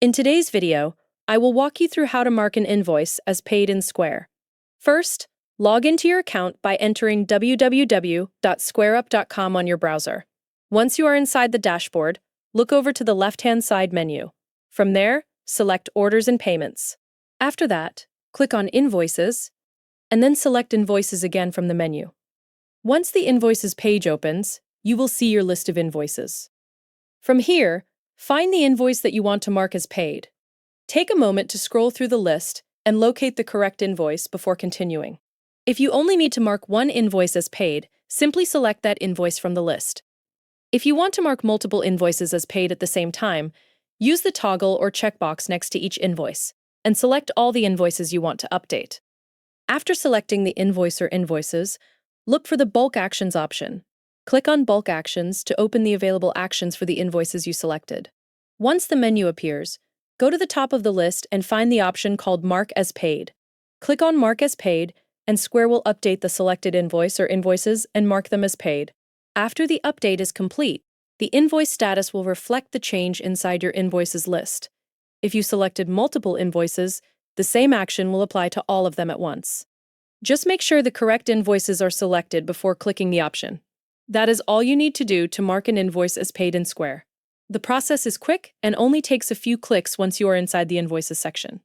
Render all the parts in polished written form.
In today's video, I will walk you through how to mark an invoice as paid in Square. First, log into your account by entering www.squareup.com on your browser. Once you are inside the dashboard, look over to the left-hand side menu. From there, select Orders and Payments. After that, click on Invoices, and then select Invoices again from the menu. Once the Invoices page opens, you will see your list of invoices. From here, find the invoice that you want to mark as paid. Take a moment to scroll through the list and locate the correct invoice before continuing. If you only need to mark one invoice as paid, simply select that invoice from the list. If you want to mark multiple invoices as paid at the same time, use the toggle or checkbox next to each invoice and select all the invoices you want to update. After selecting the invoice or invoices, look for the Bulk Actions option. Click on Bulk Actions to open the available actions for the invoices you selected. Once the menu appears, go to the top of the list and find the option called Mark as Paid. Click on Mark as Paid, and Square will update the selected invoice or invoices and mark them as paid. After the update is complete, the invoice status will reflect the change inside your invoices list. If you selected multiple invoices, the same action will apply to all of them at once. Just make sure the correct invoices are selected before clicking the option. That is all you need to do to mark an invoice as paid in Square. The process is quick and only takes a few clicks once you are inside the Invoices section.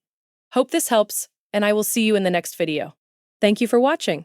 Hope this helps, and I will see you in the next video. Thank you for watching.